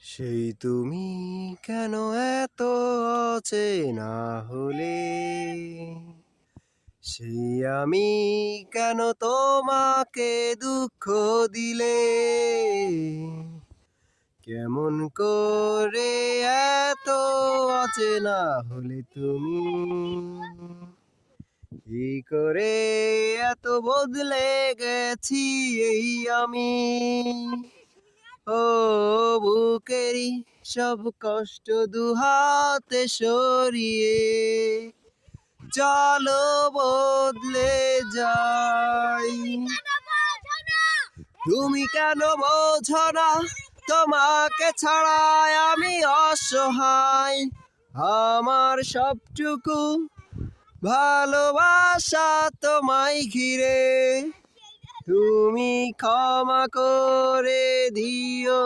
সেই তুমি কেন এত অচেনা হলে, সেই আমি কেন তোমাকে দুঃখ দিলে, কেমন করে এত অচেনা হলে তুমি, কি করে এত বদলে গেছি এই আমি। ও বুকেরই সব কষ্ট দুহাতে সরিয়ে চলো বদলে যাই। তুমি কেন বোঝো না তোমাকে ছাড়াই আমি অসহায়, আমার সবটুকু ভালোবাসা তোমায় ঘিরে, তুমি ক্ষমা করে দিও।